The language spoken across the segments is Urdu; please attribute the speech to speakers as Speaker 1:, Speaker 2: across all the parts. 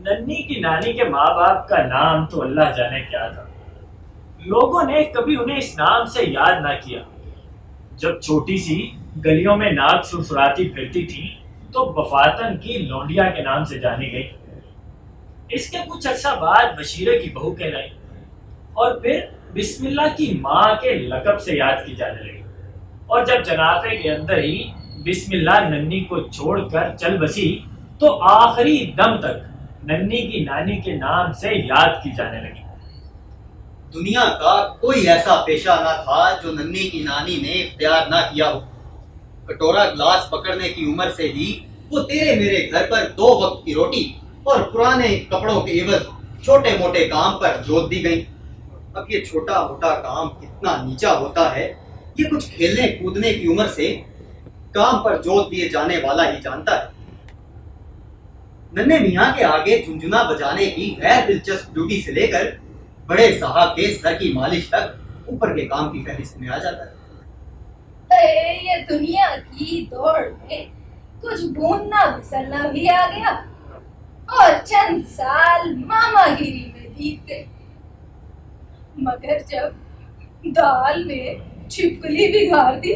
Speaker 1: ننھی کی نانی کے ماں باپ کا نام تو اللہ جانے کیا تھا، لوگوں نے کبھی انہیں اس نام سے یاد نہ کیا۔ جب چھوٹی سی گلیوں میں ناک سرسراتی پھرتی تھی تو وفاتن کی لونڈیا کے نام سے جانی گئی۔ اس کے کچھ عرصہ بعد بشیرے کی بہو کہلائی اور پھر بسم اللہ کی ماں کے لقب سے یاد کی جانے لگی، اور جب جنازے کے اندر ہی بسم اللہ ننھی کو چھوڑ کر چل بسی تو آخری دم تک ننھی کی نانی کے نام سے یاد کی جانے لگی۔
Speaker 2: دنیا کا کوئی ایسا پیشہ نہ تھا جو ننھی کی نانی نے اختیار نہ کیا ہو۔ کٹورا گلاس پکڑنے کی عمر سے ہی وہ تیرے میرے گھر پر 2 وقت کی روٹی اور پرانے کپڑوں کے عوض چھوٹے موٹے کام پر جوت دی گئی۔ اب یہ چھوٹا موٹا کام کتنا نیچا ہوتا ہے یہ کچھ کھیلنے کودنے کی عمر سے کام پر جوت دیے جانے والا ہی جانتا ہے۔ ننھے میاں کے آگے جھنجھنا بجانے کی غیر دلچسپ ڈیوٹی سے لے کر بڑے صاحب کے سر کی مالش تک اوپر کے کام کی فہرست میں آ جاتا ہے۔
Speaker 3: یہ دنیا کی دوڑ میں کچھ بھوننا بسرنا بھی آ گیا اور چند سال ماما گیری میں بیت گئے، مگر جب دال میں چھپکلی بگاڑ دی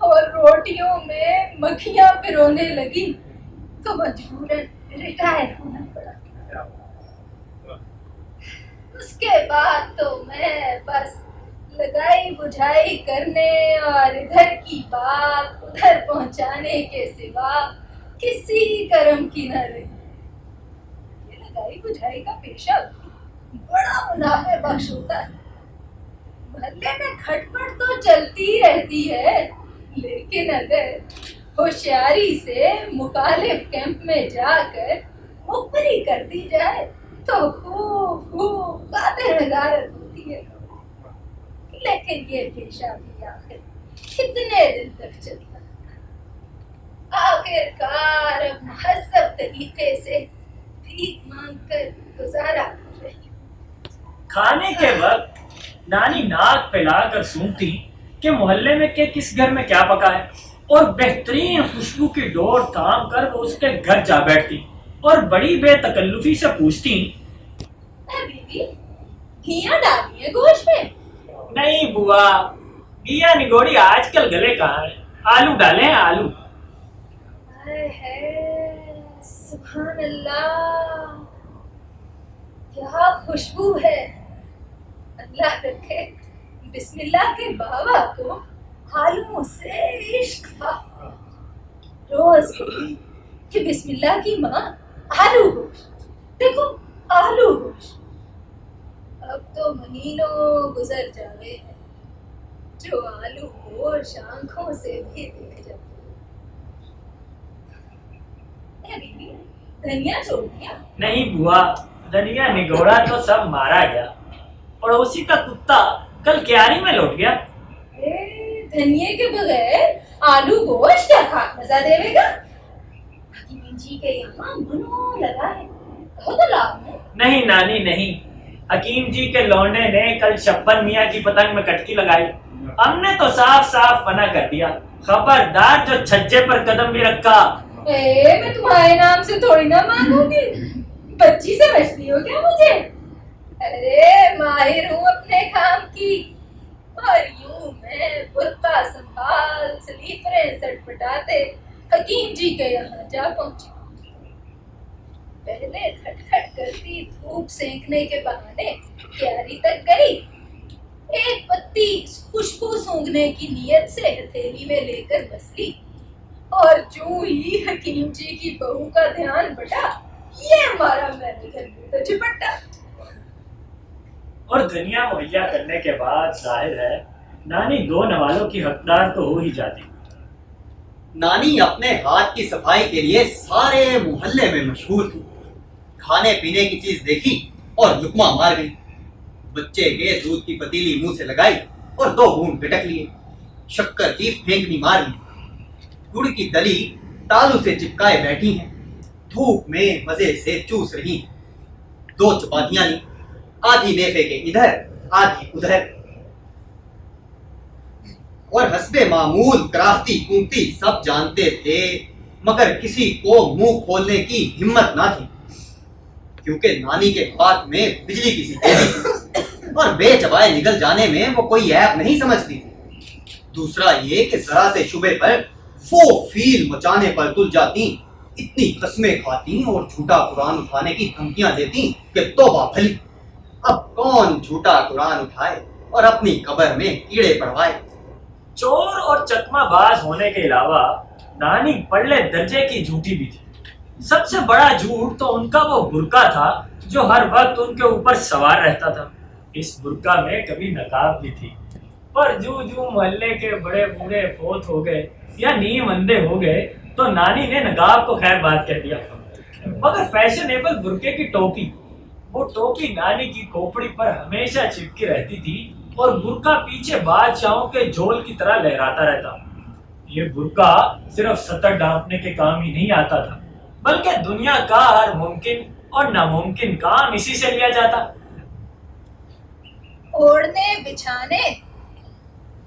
Speaker 3: اور روٹیوں میں مکھیاں پرونے لگی تو مجبوراً ریٹائر ہونا پڑا۔ اس کے بعد تو میں بس لگائی بجھائی کرنے اور ادھر کی بات ادھر پہنچانے کے سوا کسی کرم کی نہ رہی۔ یہ لگائی بجھائی کا پیشہ بڑا منافع بخش ہوتا ہے۔ محلے میں کھٹ پٹ تو چلتی رہتی ہے، لیکن اگر ہوشیاری سے مخالف کیمپ میں جا کر مخبری کر دی جائے تو خوب قاتل نگارت ہوتی ہے۔ لیکن یہ پیشہ بھی آخر کتنے دن تک چلتا ہے؟ آخر کار اب مہذب طریقے سے بھیک مانگ کر گزارا کر رہی۔
Speaker 1: کھانے کے وقت نانی ناک پھیلا کر سونگتی کہ محلے میں کس گھر میں کیا پکا ہے، اور بہترین خوشبو کی ڈور تھام کر وہ اس کے گھر جا بیٹھتی اور بڑی بے تکلفی سے پوچھتی،
Speaker 3: اے بیوی، گھیاں ڈالی ہیں گوشت میں؟
Speaker 1: نہیں بوا، گیا نگوڑی آج کل گلے کہاں ہے، آلو ڈالے ہیں آلو۔
Speaker 3: سبحان اللہ، کیا خوشبو ہے! اللہ رکھے بسم اللہ کے بابا کو آلو سے عشق تھا۔ روز کہ بسم اللہ کی ماں آلو گوشت، دیکھو آلو گوشت۔ اب تو مہینوں گزر جاوے ہیں جو آلو گوشت آنکھوں سے بھی دیکھ جاتے۔ دھنیا چھوڑ دیا؟
Speaker 1: نہیں بوا، دھنیا نگوڑا تو سب مارا گیا، پڑوسی کا کتا کل کیاری میں لوٹ گیا۔
Speaker 3: دھنیے کے بغیر آلو گوشت کیا کھا مزہ دے گا؟ حکیم جی کے یہاں منو لگا ہے، کہو تو لاؤ۔
Speaker 1: نہیں نانی نہیں، حکیم جی کے لونڈے نے کل شبن میاں کی پتنگ میں کٹکی لگائی، ہم نے تو صاف صاف منع کر دیا، خبردار جو چھجے پر قدم بھی رکھا۔
Speaker 3: میں تمہارے نام سے تھوڑی نہ مانگوں گی، بچی سمجھتی ہو کیا مجھے؟ ارے ماہر ہوں اپنے کام کی، اور یوں میں برقع سنبھال سلیپریں سٹ پٹاتے حکیم جی کے یہاں جا پہنچی۔ پہلے کھٹ کھٹ کرتی دھوپ سینکنے کے بہانے کیاری تک گئی، ایک پتی خوشبو سونگھنے کی نیت سے ہتھیلی میں لے کر بس لی، اور جو ہی حکیم جی کی بہو کا دھیان بٹا، یہ ہمارا میڈیکل تو چپٹا۔
Speaker 1: اور دنیا مہیا کرنے کے بعد ظاہر ہے نانی 2 نوالوں کی حقدار تو ہو ہی جاتی۔
Speaker 2: نانی اپنے ہاتھ کی صفائی کے لیے سارے محلے میں مشہور تھی۔ کھانے پینے کی چیز دیکھی اور لقمہ مار گئی، بچے کے دودھ کی پتیلی منہ سے لگائی اور 2 گھونٹ پٹک لیے، شکر کی پھینکنی مار لی، گڑ کی دلی تالو سے چپکائے بیٹھی ہیں، دھوپ میں مزے سے چوس رہی ہیں، 2 چپاتیاں لی، آدھی نیفے کے ادھر آدھی ادھر، اور حسب معمول کراہتی کونتی سب جانتے تھے، مگر کسی کو منہ کھولنے کی ہمت نہ تھی۔ کیونکہ نانی کے ہاتھ میں بجلی کی سی تیزی تھی اور بے چبائے نکل جانے میں وہ کوئی عیب نہیں سمجھتی تھی۔ دوسرا یہ کہ ذرا سے شبے پر وہ فیل مچانے پر تل جاتی، اتنی قسمیں کھاتی اور جھوٹا قرآن اٹھانے کی دھمکیاں دیتی کہ توبہ بھلی، اب کون جھوٹا قرآن اٹھائے اور اپنی قبر میں کیڑے پڑوائے۔
Speaker 1: چور اور چکما باز ہونے کے علاوہ نانی پڑلے درجے کی جھوٹی بھی تھی۔ سب سے بڑا جھوٹ تو ان کا وہ برقع تھا جو ہر وقت ان کے اوپر سوار رہتا تھا۔ اس برقع میں کبھی نقاب بھی تھی، پر جو محلے کے بڑے بوڑھے فوت ہو گئے یا نیم اندھے ہو گئے تو نانی نے نقاب کو خیر بات کہہ دیا، مگر فیشنیبل برقعے کی ٹوپی، وہ ٹوپی نانی کی کھوپڑی پر ہمیشہ چپکی رہتی تھی اور برقع پیچھے بادشاہوں کے جھول کی طرح لہراتا رہتا۔ یہ برقع صرف سطر ڈھانپنے کے کام ہی نہیں آتا تھا، بلکہ دنیا کا ہر ممکن اور ناممکن کام اسی سے لیا جاتا۔
Speaker 3: اوڑھنے بچھانے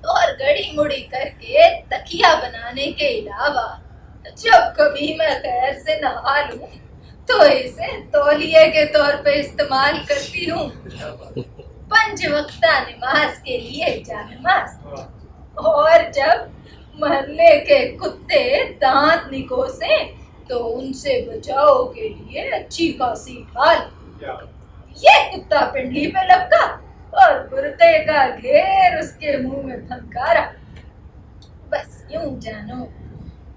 Speaker 3: اور گڑی مڑی کر کے تکیا بنانے کے علاوہ جب کبھی میں خیر سے نہا لوں تو اسے تولیے کے طور پہ استعمال کرتی ہوں۔ 5 وقتہ نماز کے لیے جانماز، اور جب محلے کے کتے دانت نکوسیں تو ان سے بچاؤ کے لیے اچھی خاصی ڈھال۔ یہ کتا پنڈلی پہ لپکا اور برقعے کا گھیر اس کے منہ میں پھنکارا۔ بس یوں جانو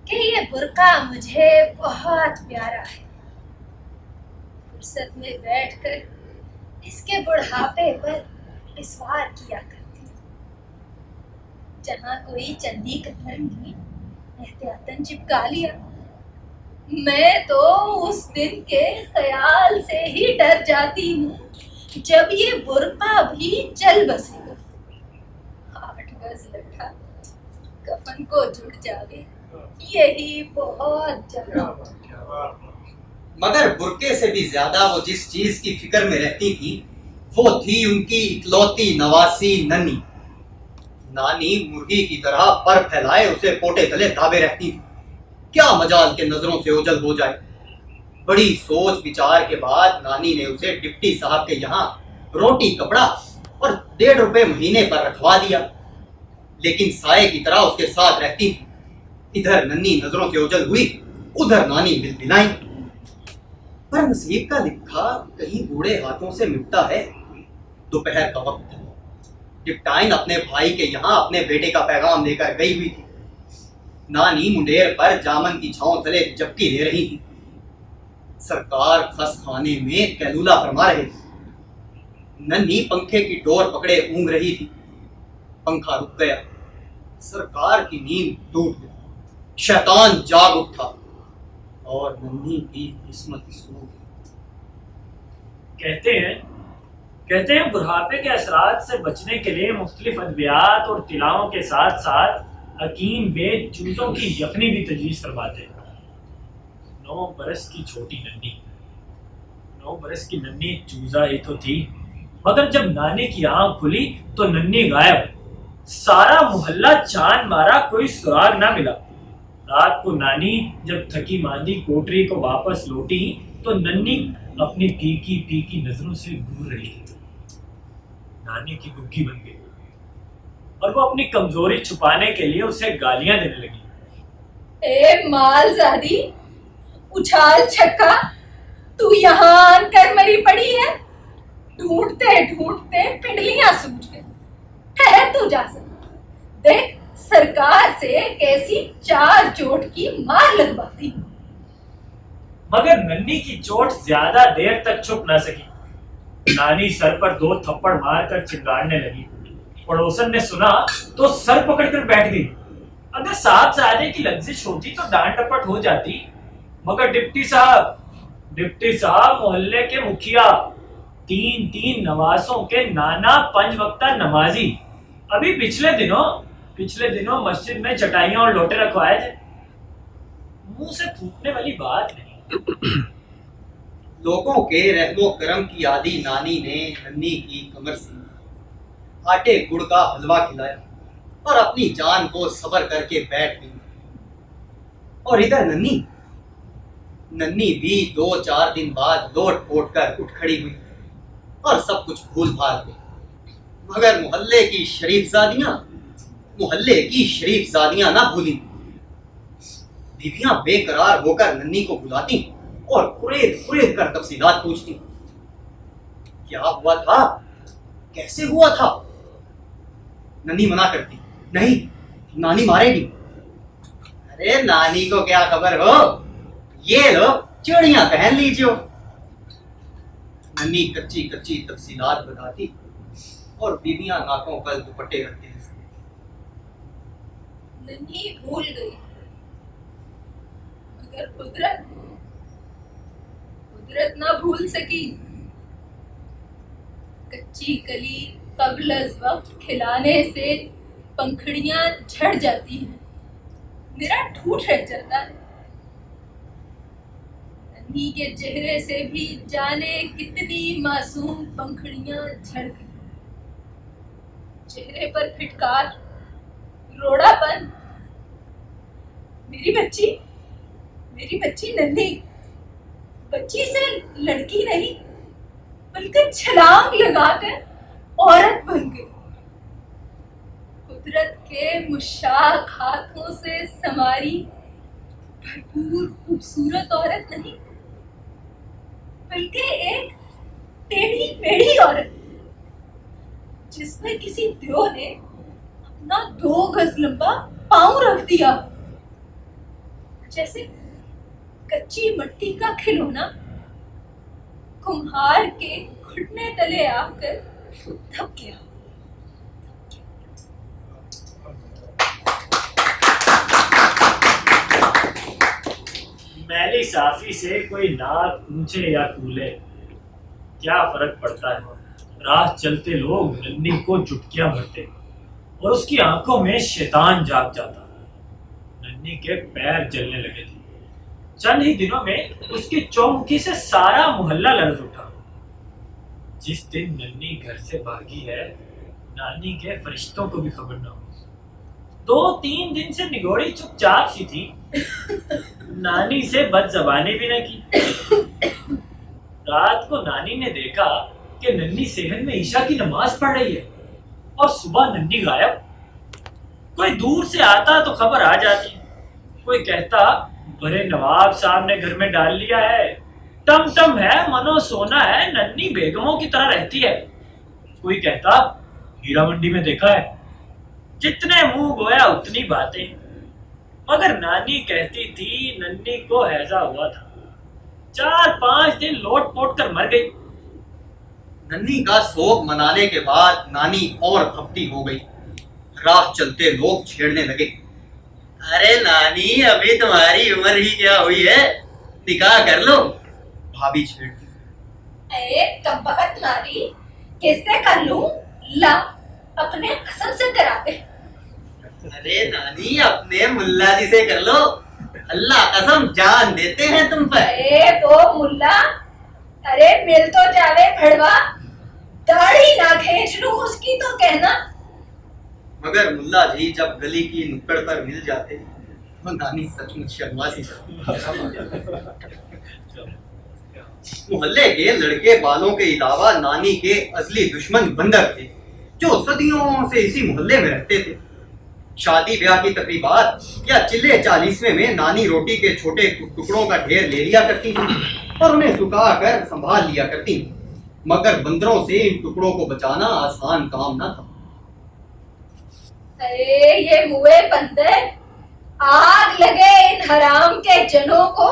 Speaker 3: کہ یہ برقع مجھے بہت پیارا ہے۔ فرصت میں بیٹھ کر اس کے بڑھاپے پر اسوار کیا کرتی، جہاں کوئی چندی کتر نہیں احتیاطاً چپکا لیا۔ میں تو اس دن کے خیال سے ہی ڈر جاتی ہوں جب یہ برقع بھی چل بسے گا۔ 8 گز لٹھا کفن کو جڑ جاوے، یہی بہت جگہ۔
Speaker 2: مگر برقعے سے بھی زیادہ وہ جس چیز کی فکر میں رہتی تھی وہ تھی ان کی اکلوتی نواسی ننی۔ نانی مرغی کی طرح پر پھیلائے اسے پوٹے تلے دابے رہتی تھی، کیا مجال کے نظروں سے اوجھل ہو جائے۔ بڑی سوچ بچار کے بعد نانی نے اسے ڈپٹی صاحب کے یہاں روٹی کپڑا اور 1.5 روپے مہینے پر رکھوا دیا، لیکن سائے کی طرح اس کے ساتھ رہتی تھی۔ ادھر ننی نظروں سے اوجھل ہوئی، ادھر نانی بلبلائی۔ پر نصیب کا لکھا کہیں بوڑھے ہاتھوں سے مٹتا ہے۔ دوپہر کا وقت تھا، ڈپٹائن اپنے بھائی کے یہاں اپنے بیٹے کا پیغام لے کر گئی ہوئی تھی۔ نانی منڈیر پر جامن کی چھاؤں تلے جبکی لے رہی تھی۔ سرکار خس خانے میں کیلولا فرما رہے تھے۔ ننھی پنکھے کی ڈور پکڑے اونگ رہی تھی۔ پنکھا رک گیا، سرکار کی نیند ٹوٹ گئی، شیطان جاگ اٹھا اور ننھی کی قسمت سو گئی۔
Speaker 1: کہتے ہیں بڑھاپے کے اثرات سے بچنے کے لیے مختلف ادویات اور تلاؤں کے ساتھ ساتھ حکیم بید چوزوں کی یخنی بھی تجویز فرماتے ہیں۔ 9 برس کی چھوٹی ننھی، 9 برس کی ننھی چوزا ہی تو تھی، مگر جب نانی کی آنکھ کھلی تو ننھی غائب۔ سارا محلہ چاند مارا، کوئی سراغ نہ ملا۔ رات کو نانی جب تھکی ماندی کوٹری کو واپس لوٹی تو ننھی اپنی پیکی نظروں سے گور رہی تھی۔ نانی کی گگھی بن گئی اور وہ اپنی کمزوری چھپانے کے لیے اسے گالیاں دینے لگی۔
Speaker 3: اے مال زادی، اچھال چھکا، تو یہاں آن کر مری پڑی ہے؟ ڈھونڈتے ڈھونڈتے پنڈلیاں سوج گئی، ٹھہر تو جا سکتا۔ دیکھ سرکار سے کیسی 4 چوٹ کی مار لگواتی۔
Speaker 1: مگر ننھی کی چوٹ زیادہ دیر تک چھپ نہ سکی۔ نانی سر پر 2 تھپڑ مار کر چنگاڑنے لگی۔ پڑوسن نے سنا تو سر پکڑ کر بیٹھ گئی۔ اگر صاحب زادے کی لغزش ہوتی تو ڈانٹ ڈپٹ ہو جاتی، مگر ڈپٹی صاحب محلے کے مکھیا، 3 نواسوں کے نانا 5 وقتہ نمازی، ابھی پچھلے دنوں مسجد میں چٹائیاں اور لوٹے رکھوائے تھے۔ منہ سے پھوٹنے والی بات نہیں۔
Speaker 2: لوگوں کے رحم و کرم کی عادی نانی نے ننھی کی کمر سے آٹے گڑ کا حلوہ کھلایا اور اپنی جان کو صبر کر کے بیٹھ گئی۔ اور ادھر ننھی ننھی بھی 2-4 دن بعد لوٹ پوٹ کر اٹھ کھڑی ہوئی اور سب کچھ بھول بھال گئی، مگر محلے کی شریف زادیاں نہ بھولی۔ بیویاں بے قرار ہو کر ننھی کو بلاتی اور قریب کر تفصیلات پوچھتی، کیا ہوا تھا، کیسے ہوا تھا؟ ننھی منع کرتی، نہیں نانی مارے گی۔ ارے نانی کو کیا خبر ہو، یہ لو چوڑیاں پہن لیجیو۔ ننھی کچی تفصیلات بتاتی اور بیویاں ناکوں پر دوپٹے رکھتے ہیں۔
Speaker 3: ننھی بھول گئی، مگر قدرت نہ بھول سکی۔ کچی کلی قبل از وقت کھلانے سے پنکھڑیاں جھڑ جاتی ہیں، میرا ٹھوٹ رہ جاتا ہے۔ ننھی کے چہرے سے بھی جانے کتنی معصوم پنکھڑیاں جھڑ گئی، چہرے پر پھٹکار، روڑا پن۔ میری بچی ننھی، بچی سے لڑکی نہیں بلکہ چھلانگ لگا کر عورت بن گئی۔ قدرت کے مشاق ہاتھوں سے سنواری بھرپور خوبصورت عورت نہیں بلکہ ایک ٹیڑھی میڑھی عورت، جس میں کسی دیو نے اپنا 2 گز لمبا پاؤں رکھ دیا، جیسے کچی مٹی کا کھلونا کمہار کے گھٹنے تلے آ کر دھپ گیا۔
Speaker 1: میلی صافی سے کوئی ناک اونچے یا کولے، کیا فرق پڑتا ہے؟ راہ چلتے لوگ ننھی کو چٹکیاں بھرتے اور اس کی آنکھوں میں شیطان جاگ جاتا۔ ننھی کے پیر جلنے لگے تھے۔ چند ہی دنوں میں اس کی چومکھی سے سارا محلہ لرز اٹھا۔ جس دن ننھی گھر سے بھاگی ہے، نانی کے فرشتوں کو بھی خبر نہ ہوئی۔ 2-3 دن سے نگوڑی چپ چاپ سی تھی، نانی سے بد زبانی بھی نہ کی۔ رات کو نانی نے دیکھا کہ ننھی صحن میں عشاء کی نماز پڑھ رہی ہے اور صبح ننھی غائب۔ کوئی دور سے آتا تو خبر آ جاتی، کوئی کہتا بڑے نواب صاحب نے گھر میں ڈال لیا ہے، ٹم ٹم ہے، منو سونا ہے، ننھی بیگموں کی طرح رہتی ہے۔ کوئی کہتا ہیرا منڈی میں دیکھا ہے۔ جتنے منہ گویا اتنی باتیں، مگر نانی کہتی تھی ننھی کو ہیضہ ہوا تھا، 4-5 دن لوٹ پوٹ کر مر گئی۔
Speaker 2: ننھی کا سوگ منانے کے بعد نانی اور کھپتی ہو گئی۔ راہ چلتے لوگ چھیڑنے لگے، ارے نانی ابھی تمہاری عمر ہی کیا ہوئی ہے، نکاح کر لو۔ بھابھی چھیڑتی،
Speaker 3: اے کمبخت ناری، کس سے کر لوں؟ لا اپنے قسم سے کرا دے۔
Speaker 2: ارے نانی اپنے ملا جی سے کر لو، اللہ قسم جان دیتے ہیں تم پر۔
Speaker 3: اے وہ ملا، ارے مل تو جاوے بھڑوا، داڑھی نہ کھینچ لوں اس کی تو کہنا۔
Speaker 2: مگر ملا جی جب گلی کی نکڑ پر مل جاتے تو نانی سچ مچ شرما سی جاتی۔ محلے کے لڑکے بالوں کے علاوہ نانی کے اصلی دشمن بندر تھے، جو صدیوں سے اسی محلے میں رہتے تھے۔ شادی بیاہ کی تقریبات یا چلے 40ویں میں نانی روٹی کے چھوٹے ٹکڑوں کا ڈھیر لے لیا کرتی تھی اور انہیں سکھا کر سنبھال لیا کرتی، مگر بندروں سے ان ٹکڑوں کو بچانا آسان کام نہ تھا۔
Speaker 3: ارے یہ موئے بندر، آگ لگے ان حرام کے جنوں کو،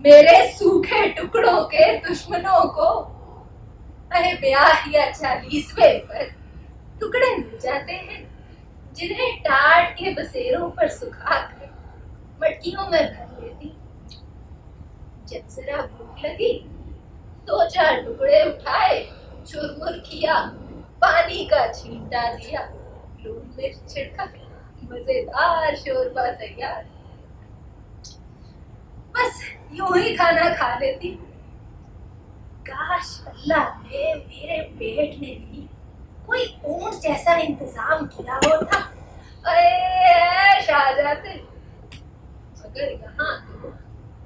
Speaker 3: میرے سوکھے ٹکڑوں کے دشمنوں کو۔ ارے بیاہ یا 40ویں پر ٹکڑے مل جاتے ہیں جنہیں ٹاٹ کے بسیروں پر سکھا کر مٹکیوں میں بھر لیتی۔ جب ذرا بھوک لگی 2-4 ٹکڑے اٹھائے، چرمر کیا، پانی کا چھینٹا دیا، لون مرچ چھڑکا، مزیدار شوربہ تیار۔ بس یوں ہی کھانا کھا لیتی۔ کاش اللہ نے میرے پیٹ میں بھی کوئی اونٹ جیسا انتظام کیا ہوتا، ایش آ جاتے، مگر یہاں تو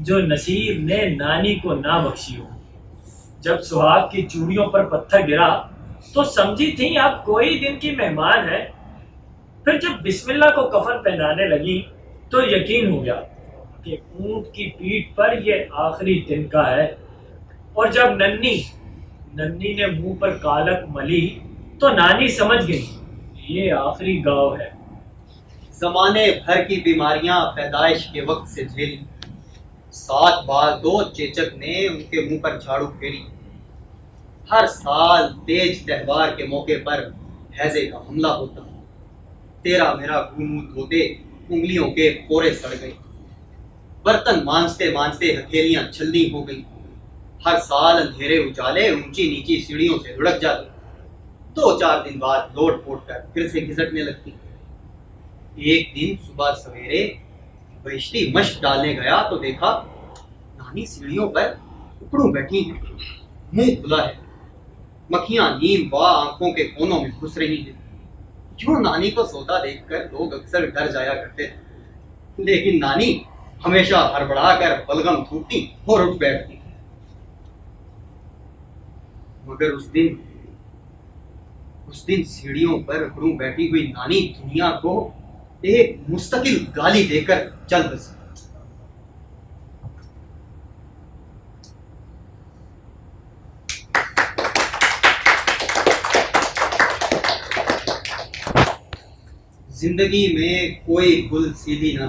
Speaker 1: جو نصیب نے نانی کو نہ بخشی ہو۔ جب سہاگ کی چوڑیوں پر پتھر گرا تو سمجھی تھی اب کوئی دن کی مہمان ہے، پھر جب بسم اللہ کو کفن پہنانے لگی تو یقین ہو گیا کہ اونٹ کی پیٹھ پر یہ آخری تنکا ہے۔ اور جب ننی نے منہ پر کالک ملی تو نانی سمجھ گئی یہ آخری گاؤں ہے۔
Speaker 2: زمانے بھر کی بیماریاں پیدائش کے وقت سے جھیلی، 7 بار 2 چیچک نے ان کے منہ پر جھاڑو پھیری۔ ہر سال تیج تہوار کے موقع پر ہیضے کا حملہ ہوتا، تیرا میرا منہ دھوتے انگلیوں کے پورے سڑ گئے، برتن مانجتے مانجتے ہتھیلیاں چھلنی ہو گئی۔ ہر سال اندھیرے اجالے اونچی نیچی سیڑھیوں سے لڑک جاتے، 2-4 دن بعد لوٹ پوٹ کر پھر سے گھسٹنے لگتی۔ ایک دن صبح سویرے بہشتی مشق ڈالنے گیا تو دیکھا نانی سیڑھیوں پر اکڑوں بیٹھی ہیں، منہ کھلا ہے، مکھیاں نیم وا آنکھوں کے کونوں میں گھس رہی ہیں۔ یوں نانی کو سوتا دیکھ کر لوگ اکثر ڈر جایا کرتے تھے، لیکن نانی ہمیشہ ہڑبڑا کر بلغم تھوکتی اور اٹھ بیٹھتی۔ مگر اس دن سیڑھیوں پر اکڑوں بیٹھی ہوئی نانی دنیا کو ایک مستقل گالی دے کر چل بسی۔ زندگی میں کوئی گل سیدھی نہ،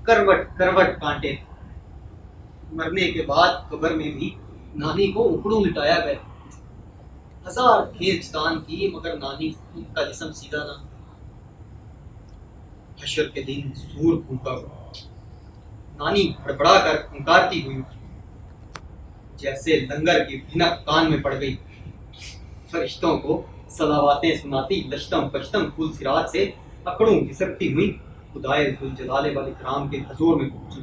Speaker 2: کروٹ کروٹ کانٹے۔ مرنے کے بعد قبر میں بھی نانی کو اکڑوں لٹایا گیا، 1000 کھینچ تان کی مگر نانی کا جسم سیدھا نہ۔ حشر کے دن سور پھونکا ہوا، نانی ہڑبڑا کر پھنکارتی ہوئی جیسے لنگر کی بھنک کان میں پڑ گئی۔ فرشتوں کو صلواتیں سناتی لشتم پشتم پھول سرات سے اکڑوں گھسکتی ہوئی خدائے ذوالجلال والاکرام کے حضور میں پہنچی۔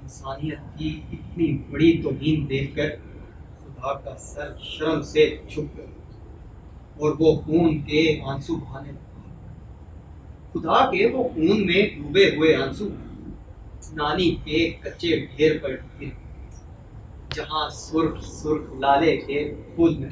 Speaker 2: انسانیت کی اتنی بڑی توہین دیکھ کر خدا کا سر شرم سے جھک گیا اور وہ خون کے آنسو بہانے لگا۔ خدا کے وہ خون میں ڈوبے ہوئے آنسو نانی کے کچے ڈھیر پر گر، جہاں سرخ سرخ لالے کے پھول میں